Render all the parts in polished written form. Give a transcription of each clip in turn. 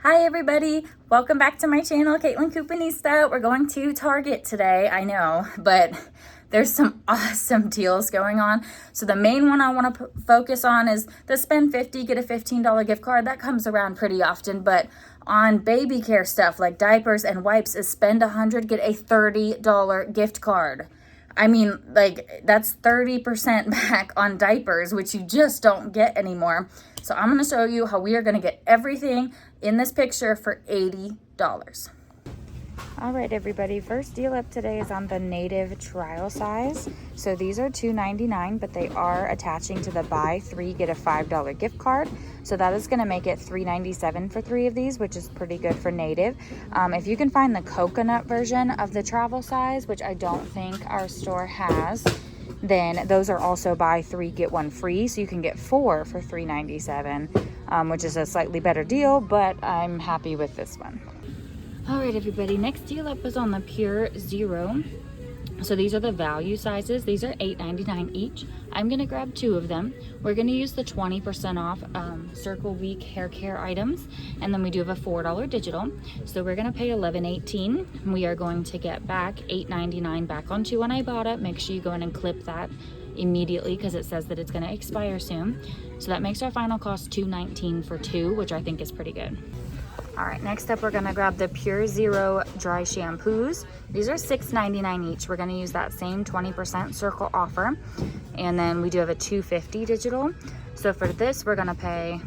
Hi everybody, welcome back to my channel, Caitlin Coupanista. We're going to Target today, I know, but there's some awesome deals going on. So the main one I want to focus on is the spend 50, get a $15 gift card. That comes around pretty often, but on baby care stuff like diapers and wipes is spend 100, get a $30 gift card. I mean, like, that's 30% back on diapers, which you just don't get anymore. So I'm going to show you how we are going to get everything in this picture for $80. All right, everybody, first deal up today is on the Native trial size. So these are $2.99, but they are attaching to the buy three, get a $5 gift card. So that is gonna make it $3.97 for three of these, which is pretty good for Native. If you can find the coconut version of the travel size, which I don't think our store has, then those are also buy three, get one free. So you can get four for $3.97, which is a slightly better deal, but I'm happy with this one. All right, everybody, next deal up is on the Pure Zero. So these are the value sizes. These are $8.99 each. I'm gonna grab two of them. We're gonna use the 20% off Circle Week hair care items, and then we do have a $4 digital. So we're gonna pay $11.18. We are going to get back $8.99 back on two on Ibotta. Make sure you go in and clip that immediately because it says that it's gonna expire soon. So that makes our final cost $2.19 for two, which I think is pretty good. All right, next up, we're gonna grab the Pure Zero dry shampoos. These are $6.99 each. We're gonna use that same 20% Circle offer. And then we do have a $2.50 digital. So for this, we're gonna pay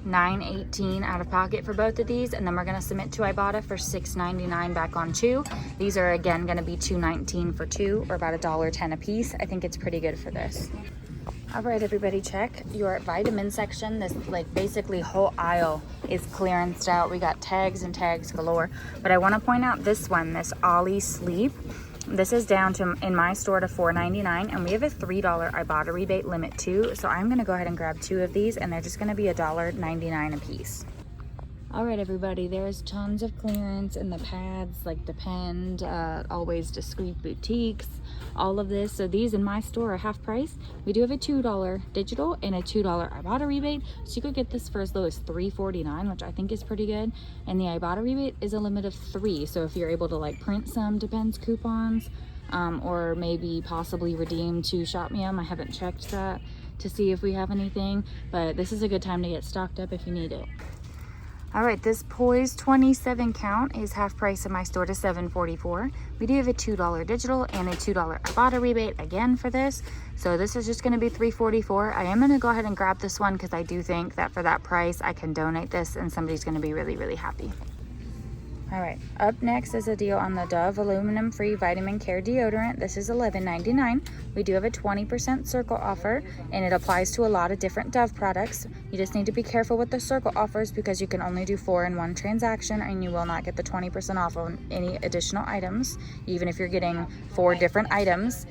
$9.18 out of pocket for both of these. And then we're gonna submit to Ibotta for $6.99 back on two. These are again gonna be $2.19 for two, or about $1.10 a piece. I think it's pretty good for this. All right, everybody, check your vitamin section. This, like, basically whole aisle is clearanced out. We got tags and tags galore. But I want to point out this one, this Ollie Sleep. This is down to, in my store, to $4.99, and we have a $3 Ibotta rebate limit too. So I'm going to go ahead and grab two of these, and they're just going to be $1.99 a piece. All right, everybody, there's tons of clearance in the pads, like Depend, Always Discreet Boutiques, all of this. So these in my store are half price. We do have a $2 digital and a $2 Ibotta rebate. So you could get this for as low as $3.49, which I think is pretty good. And the Ibotta rebate is a limit of 3. So if you're able to like print some Depends coupons, or maybe possibly redeem to Shopmium, I haven't checked that to see if we have anything, but this is a good time to get stocked up if you need it. All right, this Poise 27 count is half price in my store to $7.44. We do have a $2 digital and a $2 Ibotta rebate again for this. So this is just gonna be $3.44. I am gonna go ahead and grab this one because I do think that for that price, I can donate this and somebody's gonna be really, really happy. All right, up next is a deal on the Dove Aluminum Free Vitamin Care Deodorant. This is $11.99. We do have a 20% Circle offer, and it applies to a lot of different Dove products. You just need to be careful with the Circle offers because you can only do 4 in one transaction, and you will not get the 20% off on any additional items, even if you're getting 4 different items.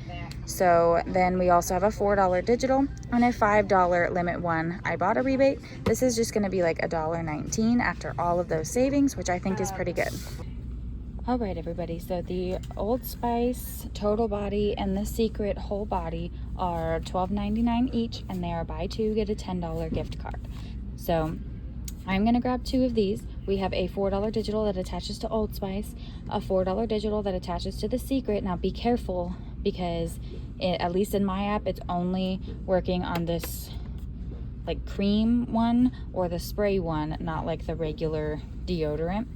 So then we also have a $4 digital and a $5 limit one Ibotta rebate. This is just going to be like $1.19 after all of those savings, which I think is pretty good. All right, everybody, so the Old Spice Total Body and the Secret Whole Body are $12.99 each, and they are buy two, get a $10 gift card. So I'm going to grab two of these. We have a $4 digital that attaches to Old Spice, a $4 digital that attaches to the Secret. Now be careful because at least in my app, it's only working on this like cream one or the spray one, not like the regular deodorant.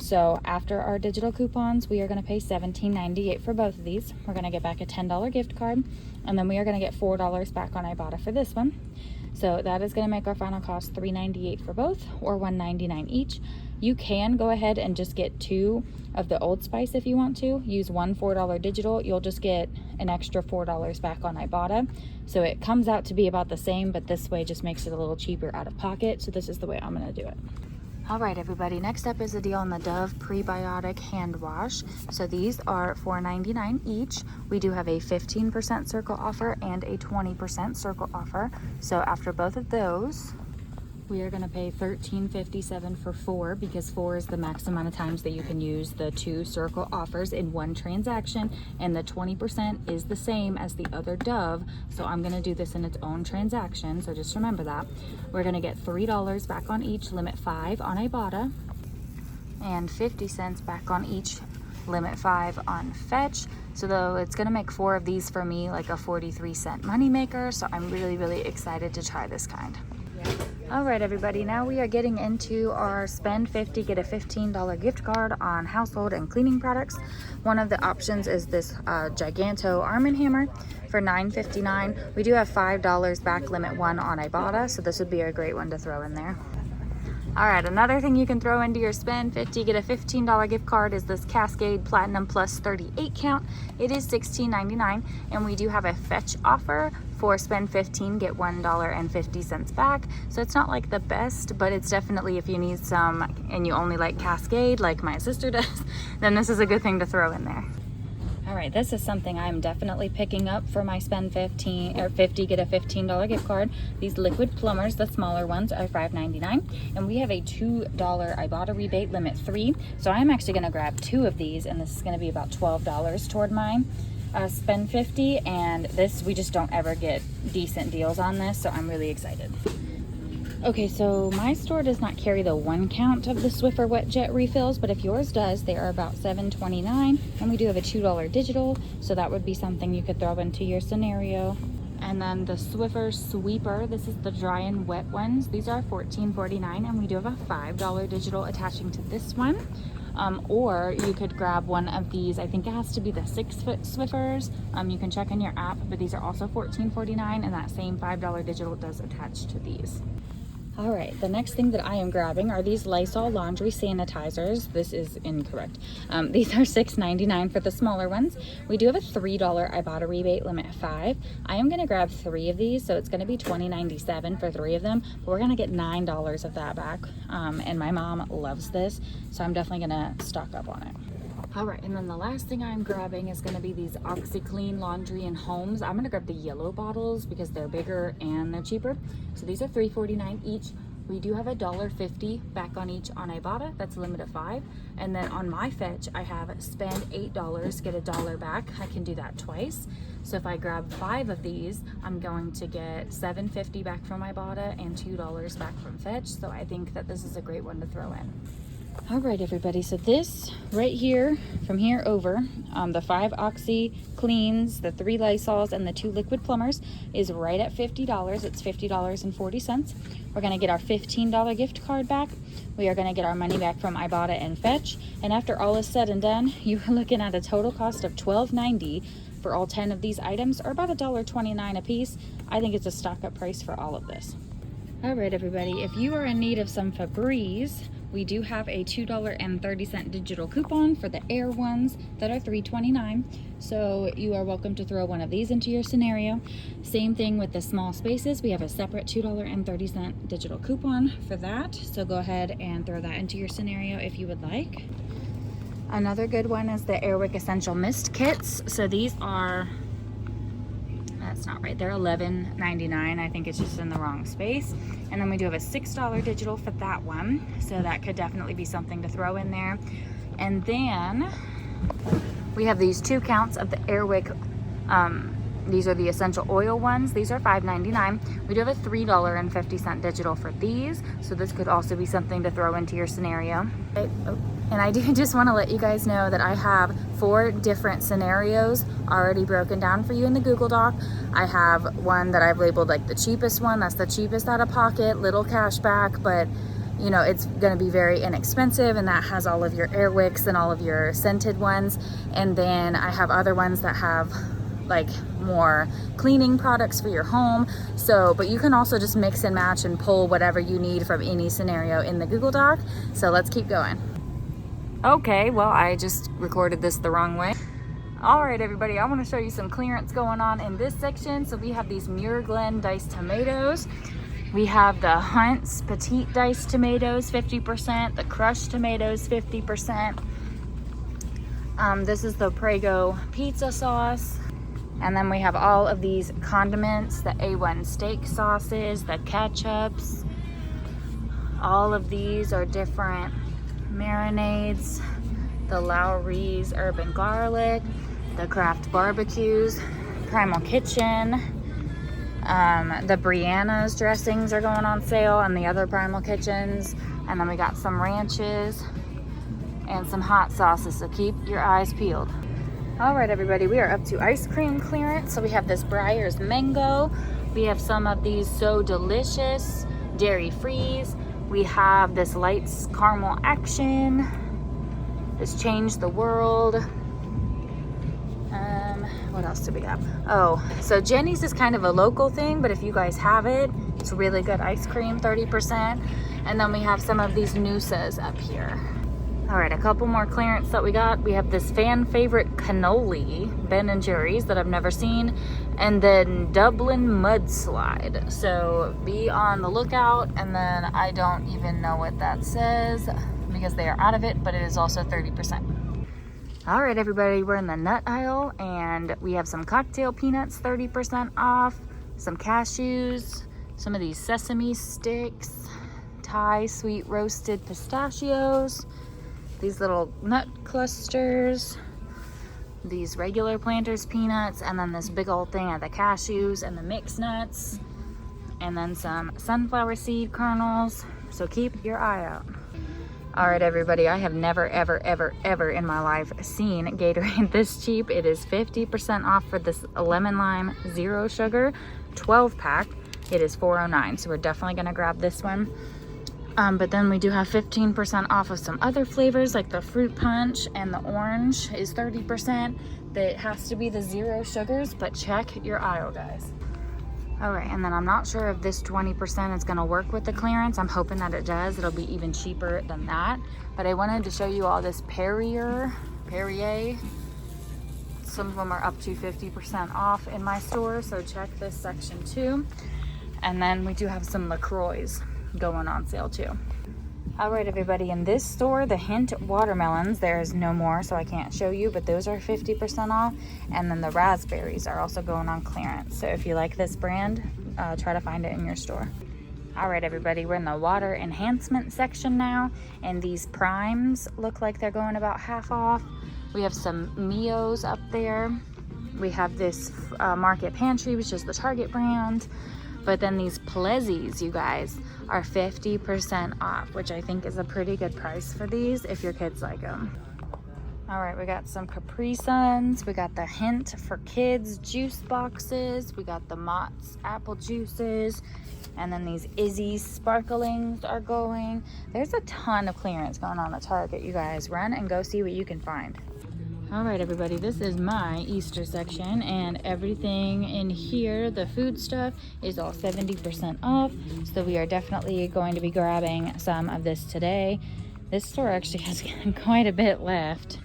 So after our digital coupons, we are going to pay $17.98 for both of these. We're going to get back a $10 gift card, and then we are going to get $4 back on Ibotta for this one. So that is going to make our final cost $3.98 for both, or $1.99 each. You can go ahead and just get 2 of the Old Spice if you want to. Use one $4 digital. You'll just get an extra $4 back on Ibotta. So it comes out to be about the same, but this way just makes it a little cheaper out of pocket. So this is the way I'm going to do it. All right, everybody, next up is a deal on the Dove Prebiotic Hand Wash. So these are $4.99 each. We do have a 15% Circle offer and a 20% Circle offer. So after both of those, We are going to pay $13.57 for 4 because 4 is the max amount of times that you can use the 2 circle offers in one transaction, and the 20% is the same as the other Dove, so I'm going to do this in its own transaction, so just remember that. We're going to get $3 back on each, limit 5 on Ibotta, and 50 cents back on each, limit 5 on Fetch. So though it's going to make 4 of these for me like a 43-cent money maker, so I'm really excited to try this kind. All right, everybody, now we are getting into our spend 50, get a $15 gift card on household and cleaning products. One of the options is this Giganto Arm & Hammer for $9.59. We do have $5 back, limit 1 on Ibotta, so this would be a great one to throw in there. All right, another thing you can throw into your spend 50, get a $15 gift card is this Cascade Platinum Plus 38 count. It is $16.99, and we do have a Fetch offer for spend 15, get $1.50 back. So it's not like the best, but it's definitely, if you need some and you only like Cascade like my sister does, then this is a good thing to throw in there. All right, this is something I'm definitely picking up for my spend 50, get a $15 gift card. These liquid plumbers, the smaller ones, are $5.99, and we have a $2 Ibotta rebate, limit 3. So I'm actually gonna grab 2 of these, and this is gonna be about $12 toward mine. Spend 50, and this, we just don't ever get decent deals on this, so I'm really excited. Okay, so my store does not carry the 1 count of the Swiffer Wet Jet refills, but if yours does, they are about $7.29, and we do have a $2 digital, so that would be something you could throw into your scenario. And then the Swiffer Sweeper, this is the dry and wet ones. These are $14.49, and we do have a $5 digital attaching to this one. Or you could grab one of these, I think it has to be the 6-foot Swiffers. You can check on your app, but these are also $14.49, and that same $5 digital does attach to these. All right, the next thing that I am grabbing are these Lysol laundry sanitizers. This is incorrect. These are $6.99 for the smaller ones. We do have a $3 Ibotta rebate, limit 5. I am gonna grab 3 of these, so it's gonna be $20.97 for 3 of them, but we're gonna get $9 of that back. And my mom loves this, so I'm definitely gonna stock up on it. All right, and then the last thing I'm grabbing is gonna be these OxiClean Laundry and Homes. I'm gonna grab the yellow bottles because they're bigger and they're cheaper. So these are $3.49 each. We do have a $1.50 back on each on Ibotta. That's a limit of 5. And then on my Fetch, I have spend $8, get $1 back. I can do that twice. So if I grab 5 of these, I'm going to get $7.50 back from Ibotta and $2 back from Fetch. So I think that this is a great one to throw in. All right, everybody, so this right here, from here over, the 5 OxiCleans, the 3 Lysols, and the 2 liquid plumbers is right at $50. It's $50.40. We're gonna get our $15 gift card back. We are gonna get our money back from Ibotta and Fetch. And after all is said and done, you are looking at a total cost of $12.90 for all 10 of these items, or about $1.29 a piece. I think it's a stock up price for all of this. All right, everybody, if you are in need of some Febreze, we do have a $2.30 digital coupon for the Air ones that are $3.29. So you are welcome to throw one of these into your scenario. Same thing with the small spaces. We have a separate $2.30 digital coupon for that. So go ahead and throw that into your scenario if you would like. Another good one is the Airwick Essential Mist Kits. So these are, that's not right, they're $11.99. I think it's just in the wrong space. And then we do have a $6 digital for that one, so that could definitely be something to throw in there. And then we have these 2 counts of the Airwick, these are the essential oil ones. These are $5.99. We do have a $3.50 digital for these, so this could also be something to throw into your scenario. And I do just want to let you guys know that I have 4 different scenarios already broken down for you in the Google Doc. I have one that I've labeled like the cheapest one. That's the cheapest out of pocket, little cash back, but you know, it's going to be very inexpensive, and that has all of your Airwicks and all of your scented ones. And then I have other ones that have like more cleaning products for your home. So, but you can also just mix and match and pull whatever you need from any scenario in the Google Doc. So let's keep going. Okay, well, I just recorded this the wrong way. All right, everybody, I want to show you some clearance going on in this section. So we have these Muir Glen diced tomatoes. We have the Hunt's Petite diced tomatoes, 50%, the crushed tomatoes, 50%. This is the Prego pizza sauce. And then we have all of these condiments, the A1 steak sauces, the ketchups, All of these are different marinades. The Lowry's Urban Garlic, the Kraft Barbecues, Primal Kitchen, the Brianna's dressings are going on sale, and the other Primal Kitchens. And then we got some ranches and some hot sauces, so keep your eyes peeled. All right, everybody, we are up to ice cream clearance. So we have this Breyers Mango. We have some of these So Delicious Dairy Freeze. We have this Lights Caramel Action. This Change the World. What else do we have? Oh, so Jenny's is kind of a local thing, but if you guys have it, it's really good ice cream, 30%. And then we have some of these Noosas up here. All right, a couple more clearance that we got. We have this fan favorite cannoli, Ben & Jerry's, that I've never seen, and then Dublin Mudslide. So be on the lookout. And then I don't even know what that says because they are out of it, but it is also 30%. All right, everybody, we're in the nut aisle, and we have some cocktail peanuts, 30% off, some cashews, some of these sesame sticks, Thai sweet roasted pistachios, these little nut clusters, these regular Planters peanuts, and then this big old thing of the cashews and the mixed nuts, and then some sunflower seed kernels. So keep your eye out. All right, everybody, I have never, ever, ever, ever in my life seen Gatorade this cheap. It is 50% off for this lemon lime zero sugar 12 pack. It is $4.09, so we're definitely gonna grab this one. But then we do have 15% off of some other flavors, like the fruit punch, and the orange is 30%. That has to be the zero sugars, but check your aisle, guys. All right, and then I'm not sure if this 20% is gonna work with the clearance. I'm hoping that it does. It'll be even cheaper than that. But I wanted to show you all this Perrier. Some of them are up to 50% off in my store, so check this section too. And then we do have some LaCroix going on sale too. All right, everybody, in this store, the Hint watermelons, there's no more, so I can't show you, but those are 50% off. And then the raspberries are also going on clearance. So if you like this brand, try to find it in your store. All right, everybody, we're in the water enhancement section now, and these primes look like they're going about half off. We have some Mios up there. We have this Market Pantry, which is the Target brand. But then these Plezzies, you guys, are 50% off, which I think is a pretty good price for these if your kids like them. All right, we got some Capri Suns. We got the Hint for Kids juice boxes. We got the Mott's apple juices. And then these Izzy's sparklings are going. There's a ton of clearance going on at Target, you guys. Run and go see what you can find. All right, everybody, this is my Easter section, and everything in here, the food stuff, is all 70% off. So we are definitely going to be grabbing some of this today. This store actually has quite a bit left.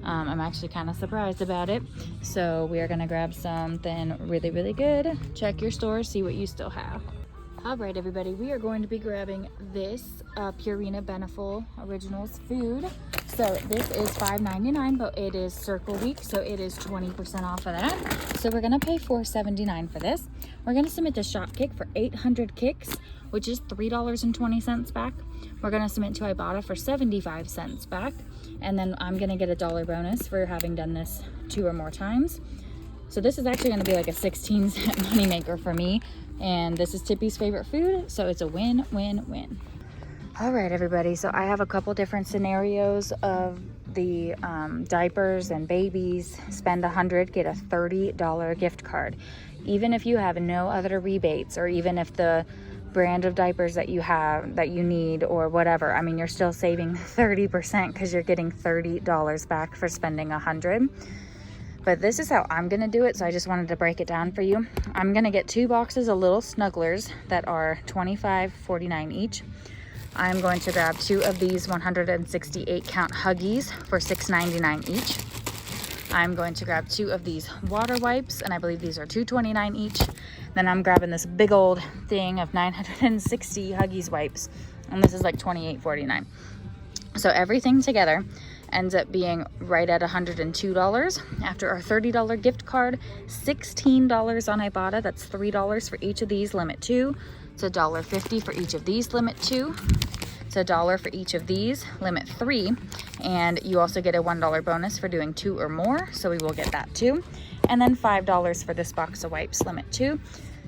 I'm actually kind of surprised about it. So we are going to grab something really, really good. Check your store, see what you still have. All right, everybody, we are going to be grabbing this Purina Beneful Originals food. So this is $5.99, but it is Circle Week, so it is 20% off of that. So we're gonna pay $4.79 for this. We're gonna submit to Shopkick for 800 kicks, which is $3.20 back. We're gonna submit to Ibotta for 75 cents back. And then I'm gonna get a $1 bonus for having done this 2 or more times. So this is actually gonna be like a 16-cent moneymaker for me. And this is Tippy's favorite food, so it's a win, win, win. All right, everybody, so I have a couple different scenarios of the diapers and babies. Spend 100, get a $30 gift card. Even if you have no other rebates, or even if the brand of diapers that you have, that you need, or whatever, I mean, you're still saving 30% because you're getting $30 back for spending 100. But this is how I'm gonna do it, so I just wanted to break it down for you. I'm gonna get 2 boxes of little Snugglers that are $25.49 each. I'm going to grab 2 of these 168 count Huggies for $6.99 each. I'm going to grab 2 of these water wipes, and I believe these are $2.29 each. Then I'm grabbing this big old thing of 960 Huggies wipes, and this is like $28.49. So everything together ends up being right at $102 after our $30 gift card, $16 on Ibotta. That's $3 for each of these, limit 2. It's $1.50 for each of these, limit 2. It's $1 for each of these, limit 3. And you also get a $1 bonus for doing 2 or more, so we will get that too. And then $5 for this box of wipes, limit 2.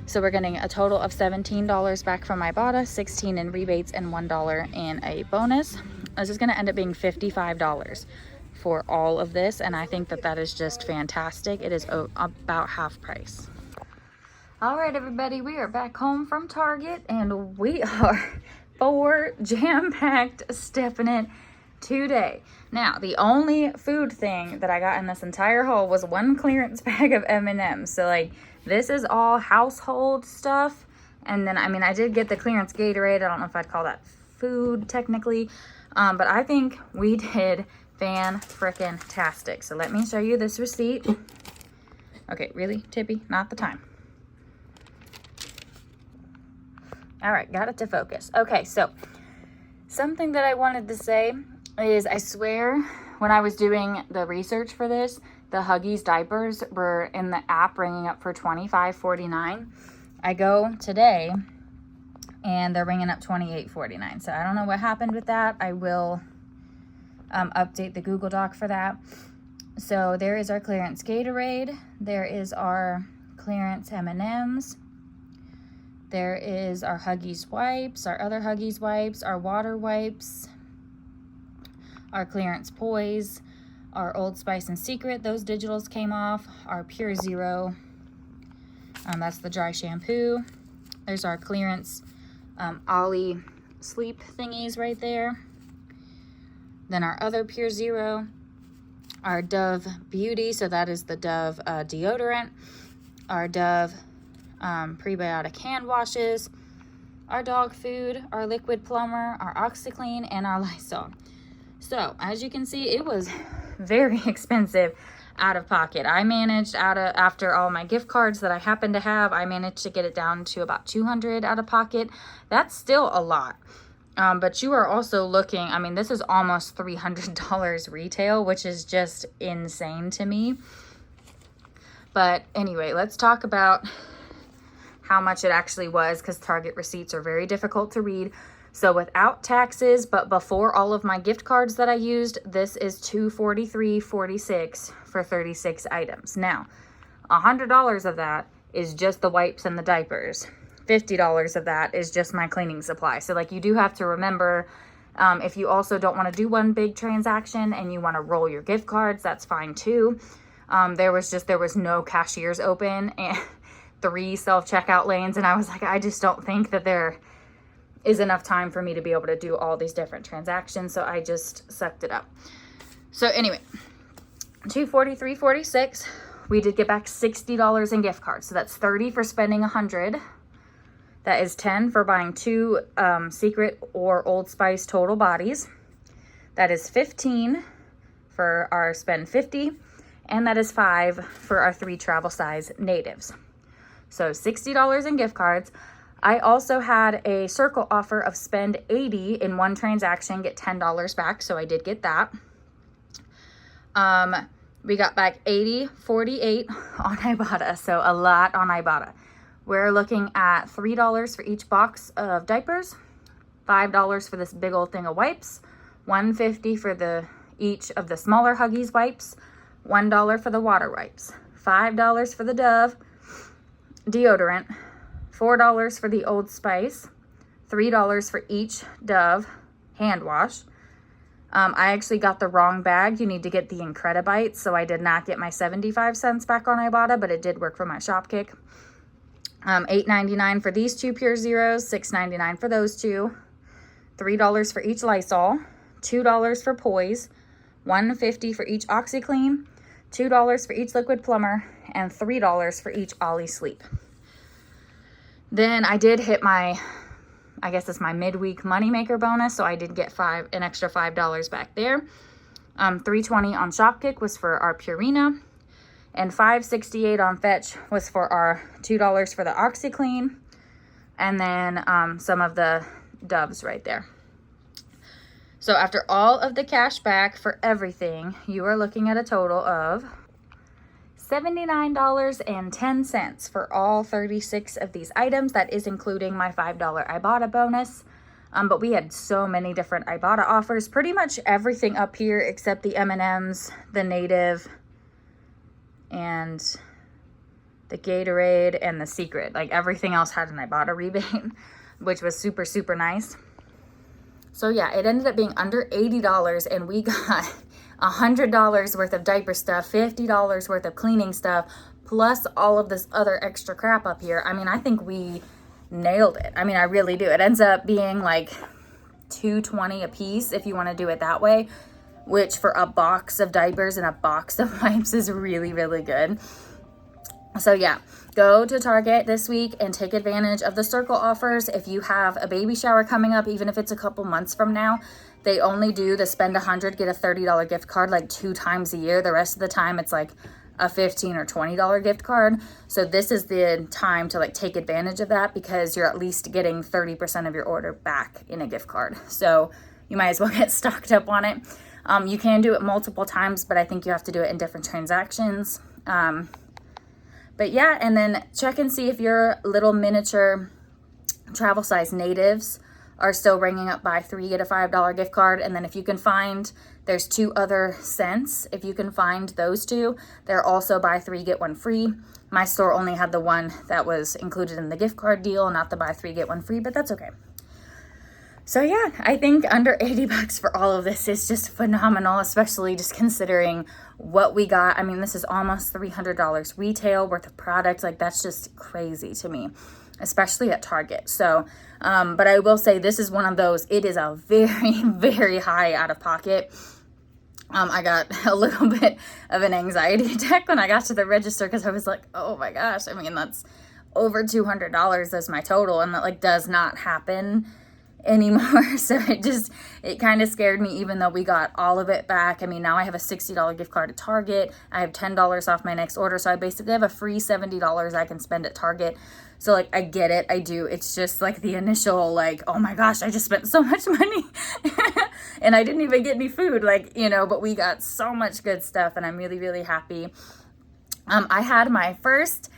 So we're getting a total of $17 back from Ibotta, $16 in rebates, and $1 in a bonus. This is going to end up being $55 for all of this, and I think that that is just fantastic. It is about half price. All right, everybody, we are back home from Target, and we are 4 jam-packed stepping it today. Now, the only food thing that I got in this entire haul was 1 clearance bag of M&Ms. So, like, this is all household stuff. And then, I mean, I did get the clearance Gatorade. I don't know if I'd call that food technically. But I think we did fan-frickin-tastic. So let me show you this receipt. Okay, really, Tippy? Not the time. All right, got it to focus. Okay, so something that I wanted to say is, I swear when I was doing the research for this, the Huggies diapers were in the app ringing up for $25.49. I go today and they're ringing up $28.49. So I don't know what happened with that. I will update the Google Doc for that. So there is our clearance Gatorade. There is our clearance M&Ms. There is our Huggies wipes, our other Huggies wipes, our water wipes, our clearance Poise, our Old Spice and Secret, those digitals came off, our Pure Zero, that's the dry shampoo. There's our clearance Ollie sleep thingies right there. Then our other Pure Zero, our Dove Beauty, so that is the Dove deodorant, our Dove prebiotic hand washes, our dog food, our liquid plumber, our OxiClean, and our Lysol. So as you can see, it was very expensive out of pocket. I managed after all my gift cards that I happen to have, I managed to get it down to about $200 out of pocket. That's still a lot. But you are also looking, I mean, this is almost $300 retail, which is just insane to me. But anyway, let's talk about how much it actually was, because Target receipts are very difficult to read. So without taxes, but before all of my gift cards that I used, this is $243.46 for 36 items. Now, $100 of that is just the wipes and the diapers. $50 of that is just my cleaning supply. So like, you do have to remember, if you also don't want to do one big transaction and you want to roll your gift cards, that's fine too. There was no cashiers open and 3 self-checkout lanes, and I was like, I just don't think that there is enough time for me to be able to do all these different transactions, so I just sucked it up. So anyway, $243.46. We did get back $60 in gift cards, so that's $30 for spending $100. That is $10 for buying 2 Secret or Old Spice total bodies. That is $15 for our spend $50, and that is $5 for our 3 travel size natives. So $60 in gift cards. I also had a Circle offer of spend $80 in 1 transaction, get $10 back. So I did get that. We got back $80.48 on Ibotta. So a lot on Ibotta. We're looking at $3 for each box of diapers, $5 for this big old thing of wipes, $1.50 for each of the smaller Huggies wipes, $1 for the water wipes, $5 for the Dove deodorant, $4 for the Old Spice, $3 for each Dove hand wash. I actually got the wrong bag. You need to get the Incredibites, so I did not get my 75 cents back on Ibotta, but it did work for my Shopkick. $8.99 for these 2 Pure Zeros, $6.99 for those 2, $3 for each Lysol, $2 for Poise, $1.50 for each OxiClean, $2 for each Liquid Plumber, and $3 for each Ollie Sleep. Then I did hit my, I guess it's my midweek moneymaker bonus, so I did get an extra $5 back there. $3.20 on Shopkick was for our Purina, and $5.68 on Fetch was for our $2 for the OxiClean, and then some of the Doves right there. So after all of the cash back for everything, you are looking at a total of $79.10 for all 36 of these items. That is including my $5 Ibotta bonus. But we had so many different Ibotta offers. Pretty much everything up here except the M&Ms, the Native, and the Gatorade, and the Secret. Like everything else had an Ibotta rebate, which was super, super nice. So yeah, it ended up being under $80, and we got $100 worth of diaper stuff, $50 worth of cleaning stuff, plus all of this other extra crap up here. I mean, I think we nailed it. I mean, I really do. It ends up being like $2.20 a piece if you want to do it that way, which for a box of diapers and a box of wipes is really, really good. So yeah, go to Target this week and take advantage of the Circle offers. If you have a baby shower coming up, even if it's a couple months from now, they only do the spend $100, get a $30 gift card like 2 times a year. The rest of the time it's like a $15 or $20 gift card. So this is the time to like take advantage of that, because you're at least getting 30% of your order back in a gift card. So you might as well get stocked up on it. You can do it multiple times, but I think you have to do it in different transactions. But yeah, and then check and see if your little miniature travel size natives are still ringing up buy 3, get a $5 gift card. And then if you can find, there's 2 other scents. If you can find those 2, they're also buy 3, get 1 free. My store only had the one that was included in the gift card deal, not the buy 3, get 1 free, but that's okay. So yeah, I think under $80 for all of this is just phenomenal, especially just considering what we got. I mean, this is almost $300 retail worth of product. Like that's just crazy to me, especially at Target. So, but I will say this is one of those, it is a very, very high out of pocket. I got a little bit of an anxiety attack when I got to the register, because I was like, oh my gosh, I mean, that's over $200 as my total, and that like does not happen anymore. So it kind of scared me, even though we got all of it back. I mean, now I have a $60 gift card at Target. I have $10 off my next order. So I basically have a free $70 I can spend at Target. So like, I get it. I do. It's just like the initial like, oh my gosh, I just spent so much money and I didn't even get any food, like, you know, but we got so much good stuff, and I'm really, really happy. I had my first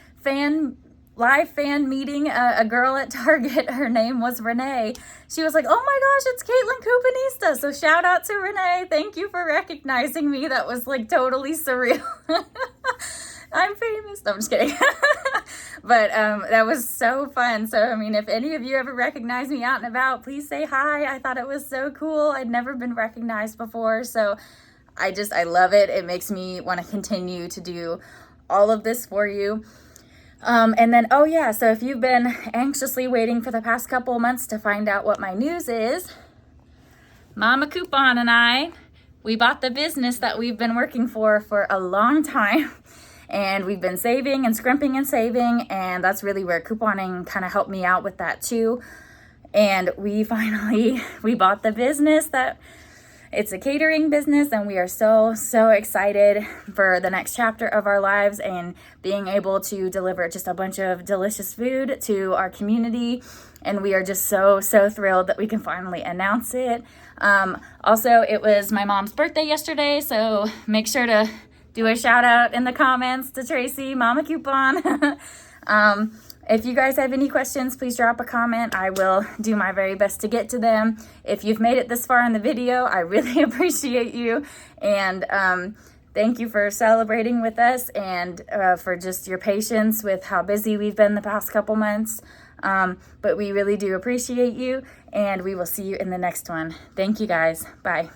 live fan meeting, a girl at Target. Her name was Renee. She was like, oh my gosh, it's Caitlin Coupanista. So shout out to Renee. Thank you for recognizing me. That was like totally surreal. I'm famous. No, I'm just kidding. But that was so fun. So, I mean, if any of you ever recognize me out and about, please say hi. I thought it was so cool. I'd never been recognized before. So I love it. It makes me want to continue to do all of this for you. And then, oh yeah, so if you've been anxiously waiting for the past couple of months to find out what my news is, Mama Coupon and we bought the business that we've been working for a long time. And we've been saving and scrimping and saving, and that's really where couponing kind of helped me out with that too. And we bought the business. It's a catering business, and we are so, so excited for the next chapter of our lives and being able to deliver just a bunch of delicious food to our community. And we are just so, so thrilled that we can finally announce it. Also, it was my mom's birthday yesterday, so make sure to do a shout out in the comments to Tracy, Mama Coupon. If you guys have any questions, please drop a comment. I will do my very best to get to them. If you've made it this far in the video, I really appreciate you. And thank you for celebrating with us, and for just your patience with how busy we've been the past couple months. But we really do appreciate you, and we will see you in the next one. Thank you guys. Bye.